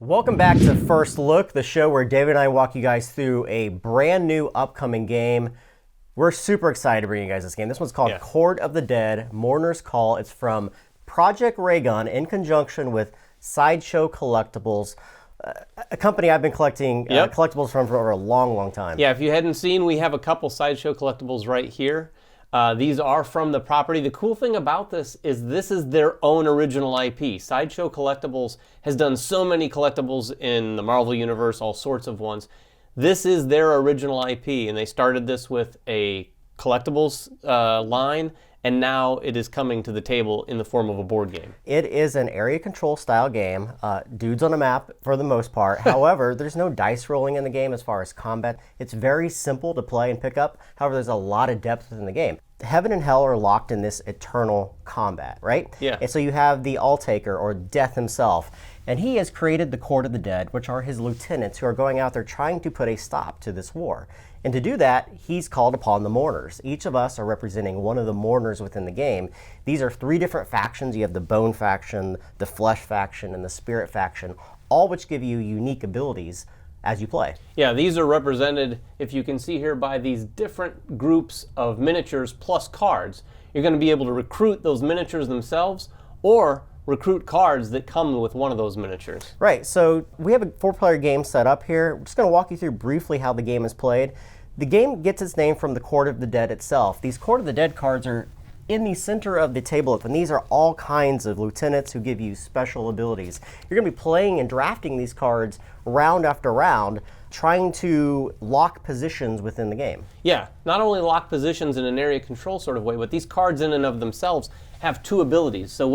Welcome back to First Look, the show where David and I walk you guys through a brand new upcoming game. We're super excited to bring you guys this game. This one's called Court of the Dead, Mourners Call. It's from Project Raygun in conjunction with Sideshow Collectibles, a company I've been collecting collectibles from for a long, long time. Yeah, if you hadn't seen, we have a couple Sideshow Collectibles right here. These are from the property. The cool thing about this is their own original IP. Sideshow Collectibles has done so many collectibles in the Marvel Universe, all sorts of ones. This is their original IP, and they started this with a collectibles line, and now it is coming to the table in the form of a board game. It is an area control style game. Dudes on a map for the most part. However, there's no dice rolling in the game as far as combat. It's very simple to play and pick up. However, there's a lot of depth within the game. Heaven and hell are locked in this eternal combat, right? Yeah. And so you have the All-Taker, or Death himself, and he has created the Court of the Dead, which are his lieutenants who are going out there trying to put a stop to this war. And to do that, he's called upon the Mourners. Each of us are representing one of the Mourners within the game. These are three different factions. You have the Bone faction, the Flesh faction, and the Spirit faction, all which give you unique abilities as you play. Yeah, these are represented, if you can see here, by these different groups of miniatures plus cards. You're going to be able to recruit those miniatures themselves or recruit cards that come with one of those miniatures. Right, so we have a 4-player game set up here. We're just going to walk you through briefly how the game is played. The game gets its name from the Court of the Dead itself. These Court of the Dead cards are in the center of the table, and these are all kinds of lieutenants who give you special abilities. You're going to be playing and drafting these cards round after round, trying to lock positions within the game. Yeah, not only lock positions in an area control sort of way, but these cards in and of themselves have two abilities. So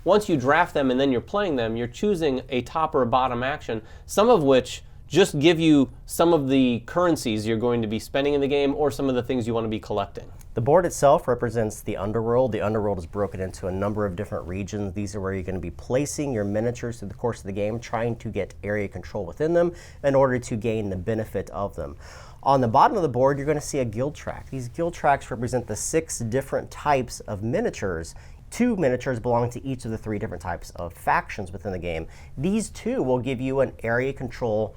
once you draft them and then you're playing them, you're choosing a top or a bottom action, some of which just give you some of the currencies you're going to be spending in the game or some of the things you want to be collecting. The board itself represents the underworld. The underworld is broken into a number of different regions. These are where you're going to be placing your miniatures through the course of the game, trying to get area control within them in order to gain the benefit of them. On the bottom of the board, you're going to see a guild track. These guild tracks represent the 6 different types of miniatures. 2 miniatures belong to each of the 3 different types of factions within the game. These 2 will give you an area control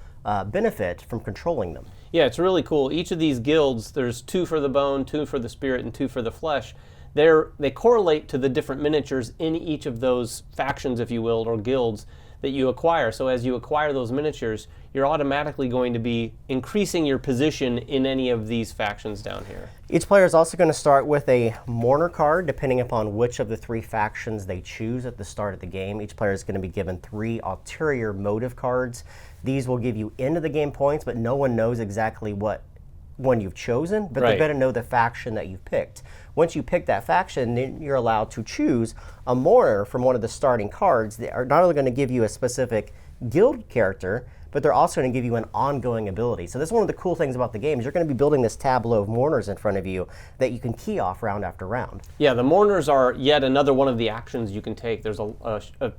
benefit from controlling them. Yeah, it's really cool. Each of these guilds, there's 2 for the bone, 2 for the spirit, and 2 for the flesh. They correlate to the different miniatures in each of those factions, if you will, or guilds that you acquire. So as you acquire those miniatures, you're automatically going to be increasing your position in any of these factions down here. Each player is also going to start with a mourner card, depending upon which of the 3 factions they choose at the start of the game. Each player is going to be given 3 ulterior motive cards. These will give you end of the game points, but no one knows exactly what one you've chosen, but they're going to know the faction that you've picked. Once you pick that faction, then you're allowed to choose a mourner from one of the starting cards. They are not only going to give you a specific guild character, but they're also going to give you an ongoing ability. So this is one of the cool things about the game, is you're going to be building this tableau of mourners in front of you that you can key off round after round. Yeah, the mourners are yet another one of the actions you can take. There's a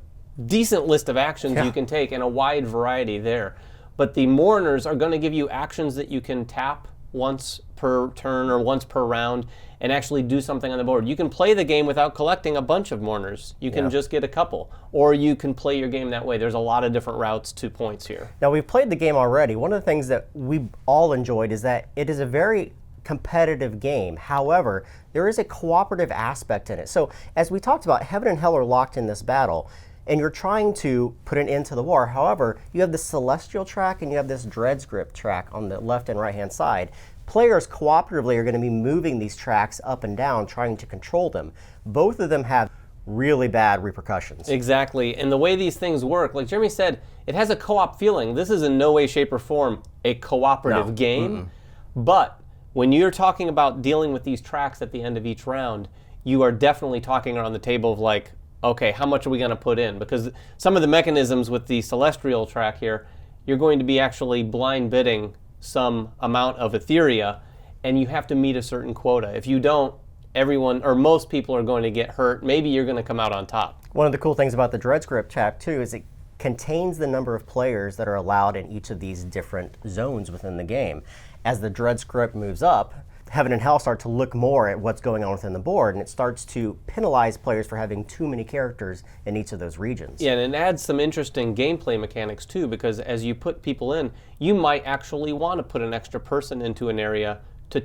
decent list of actions you can take and a wide variety there. But the mourners are going to give you actions that you can tap once per turn or once per round and actually do something on the board. You can play the game without collecting a bunch of mourners. You can just get a couple, or you can play your game that way. There's a lot of different routes to points here. Now, we've played the game already. One of the things that we all enjoyed is that it is a very competitive game. However, there is a cooperative aspect in it. So as we talked about, heaven and hell are locked in this battle, and you're trying to put an end to the war. However, you have the Celestial track and you have this Dread's Grip track on the left and right-hand side. Players cooperatively are going to be moving these tracks up and down, trying to control them. Both of them have really bad repercussions. Exactly, and the way these things work, like Jeremy said, it has a co-op feeling. This is in no way, shape, or form a cooperative game, but when you're talking about dealing with these tracks at the end of each round, you are definitely talking around the table of like, okay, how much are we going to put in? Because some of the mechanisms with the Celestial track here, you're going to be actually blind bidding some amount of Etheria, and you have to meet a certain quota. If you don't, everyone, or most people, are going to get hurt. Maybe you're going to come out on top. One of the cool things about the Dread's Grip track, too, is it contains the number of players that are allowed in each of these different zones within the game. As the Dread's Grip moves up, Heaven and Hell start to look more at what's going on within the board, and it starts to penalize players for having too many characters in each of those regions. Yeah, and it adds some interesting gameplay mechanics too, because as you put people in, you might actually want to put an extra person into an area to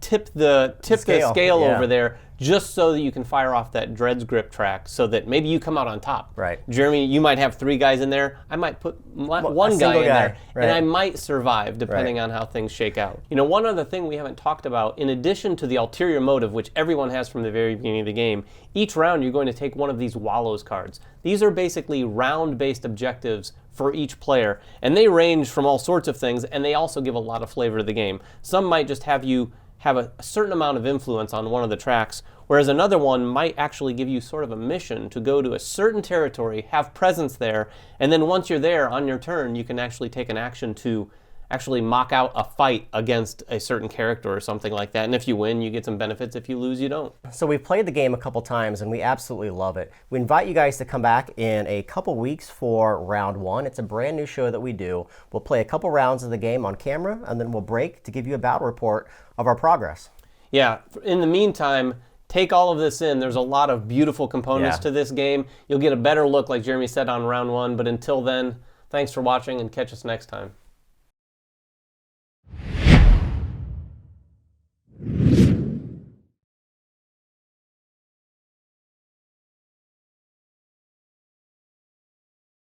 tip the scale over there, just so that you can fire off that Dread's Grip track, so that maybe you come out on top. Right. Jeremy, you might have 3 guys in there. I might put one guy in there, right. and I might survive depending on how things shake out. You know, one other thing we haven't talked about, in addition to the ulterior motive, which everyone has from the very beginning of the game, each round you're going to take one of these Wallows cards. These are basically round-based objectives for each player, and they range from all sorts of things, and they also give a lot of flavor to the game. Some might just have you have a certain amount of influence on one of the tracks, whereas another one might actually give you sort of a mission to go to a certain territory, have presence there, and then once you're there on your turn, you can actually take an action to actually mock out a fight against a certain character or something like that. And if you win, you get some benefits. If you lose, you don't. So we've played the game a couple times, and we absolutely love it. We invite you guys to come back in a couple weeks for round 1. It's a brand new show that we do. We'll play a couple rounds of the game on camera, and then we'll break to give you a battle report of our progress. Yeah, in the meantime, take all of this in. There's a lot of beautiful components to this game. You'll get a better look, like Jeremy said, on round 1. But until then, thanks for watching, and catch us next time.